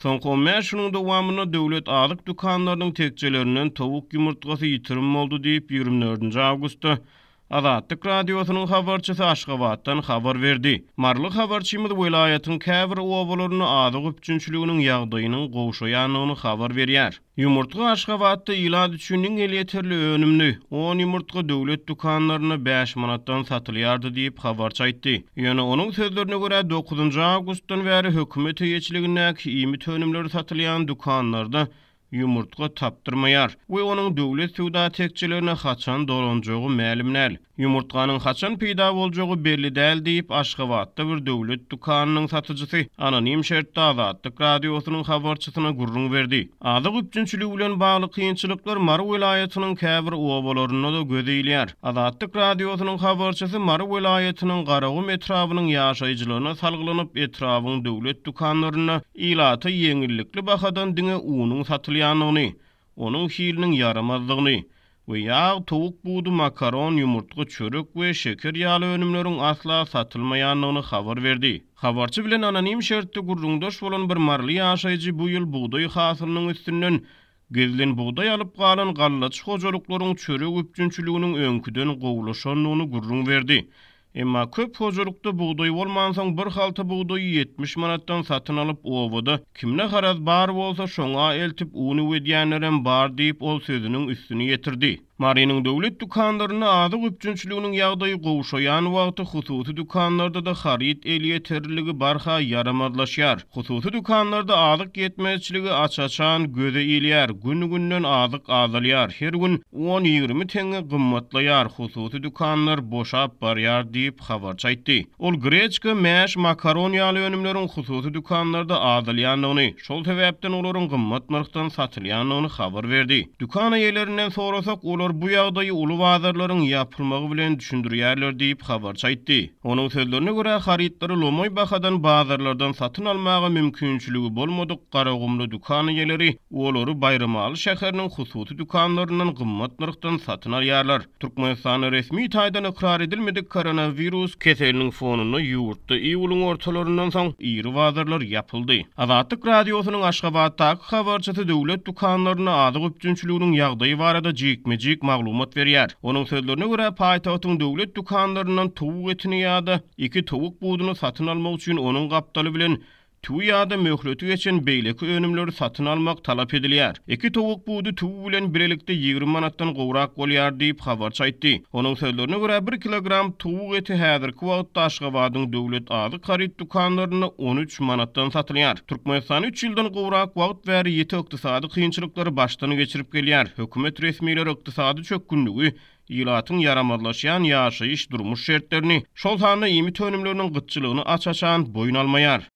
Soňky 15 ýylyň dowamyna döwlet azyk dükanlarynyň tekçelerinden towuk ýumurtgasy ýitirim boldy diýip 24 awgustda Azatlyk radiosynyň habarçysy Aşgabatdan habar berdi. Marly habarçymyz welaýatyň käbir owalaryny azyk üçünçiliginiň ýagdaýynyň gowşaýanyny habar berýär. Ýumurtga Aşgabatda ýyla düşünýän elýeterli önümli 10 ýumurtga döwlet dukanlaryna 5 manatdan satylýardy diýip habarçy aýtdy. Ýöne onuň sözlerine görä 9 awgustdan bäri hökümet ýeçiligindäki ýymit önümleri satylýan dukanlarda ýumurtga tapdyrmaýar we onuň döwlet suwda tekçilerine haçan dolanjagy ma'lum näl. Ýumurtganyň haçan peýda boljagy belli däl diýip Aşgabatda bir döwlet dukanynyň satyjysy anonim şertde Azatlyk radiosynyň habarçysyna gurrun berdi. Azyk üçünçiligi bilen bagly kynçylyklar Mary welaýatynyň käbir owalaryna da gözeýilýär. Azatlyk radiosynyň habarçysy Mary welaýatynyň Garagum etrabynyň ýaşaýjylaryna salgylanyp etrabyň döwlet dukanlaryna ýylaty ýeňillikli bahadan diňe unuň satylýanyny, onuň hiliniň yaramazlygyny we ýağ, towuk buğdu, makaron, ýumurtga çörek we şeker ýaly önümleriň asla satylmaýanyny habar berdi. Habarçy bilen anonim şertde gurrundaş bolan bir marly ýaşaýjy bu ýyl buğday hasylynyň üstünden gezilen buğday alyp galan gallaç hojalyklaryň çörek üçünçiliginiň öňküden gowlaşanyny gurrun berdi. Emma köp hojalykda buğday bolmansaň bir halta buğdaýy 70 manatdan satyn alyp owada kimne haraz bar bolsa şoňa eltip uny wedýänlerem bar diýip ol sözüniň üstüne ýetirdi. Marynyň döwlet dukanlaryna azyk üçünçiliginiň ýagdaýy gowşaýan wagty hususy dukanlarda da harit elýeterligi barha yaramazlaşýar. Hususy dukanlarda azyk ýetmezçiligi açaçan göze ilýär, gün-günden azyk azalýar. Her gün 10-20 teňe gymmatlaýar. Hususy dukanlar boşap barýar diýip habarçy aýtdy. Ol greçka, mäş, makaron ýaly önümleriň hususy dukanlarda azalýanyny, şol sebäpden olaryň gymmat narxdan satylýanyny habar berdi. Dukan ýerlerinden sorasak bu ýagdaýy uly bazarlaryň ýapylmagy bilen düşündirýärler diýip habarçy aýtdy. Onuň sözlerine görä haritleri lomoy bahadan bazarlardan satyn almagy mümkinçiligi bolmadyk Garagumly dukan ýerleri olary Bayramaly şäheriniň hususy dukanlaryndan gymmat narxdan satyn alýarlar. Türkmenistanyň resmi taýdan ikrar edilmedik koronavirus keseliniň fonuny ýurtda iýulyň ortalaryndan soň iri bazarlar ýapyldy. Azatlyk radiosynyň Aşgabatdaky habarçysy döwlet dukanlaryna azyk üçünçiliginiň ýagdaýy barada jikmejik maglumat berýär. Onuň sözlerine görä paýtagtyň döwlet dukanlaryndan towuk etini ýa-da 2 towuk buğduny satyn almak üçin onuň gapdaly bilen tuw ýa-da möhleti geçen beýleki önümleri satyn almak talap edilýär. 2 towuk buğdu tuw bilen birelikde 20 manatdan gowrak bolýar diýip habarçy aýtdy. Onuň sözlerine görä 1 kilogram towuk eti häzirki wagtda Aşgabatyň döwlet azyk harit dukanlaryna 13 manatdan satylýar. Türkmenistan 3 ýyldan gowrak wagt bäri ýeti ykdysady kynçylyklary başdan geçirip gelýär. Hökümet resmiýetleri ykdysady çökkünligi ýylatyň yaramazlaşýan ýaşaýyş durmuş şertlerini, şol sany ýymit önümleriniň gytçylygyny açaçan boyun almaýar.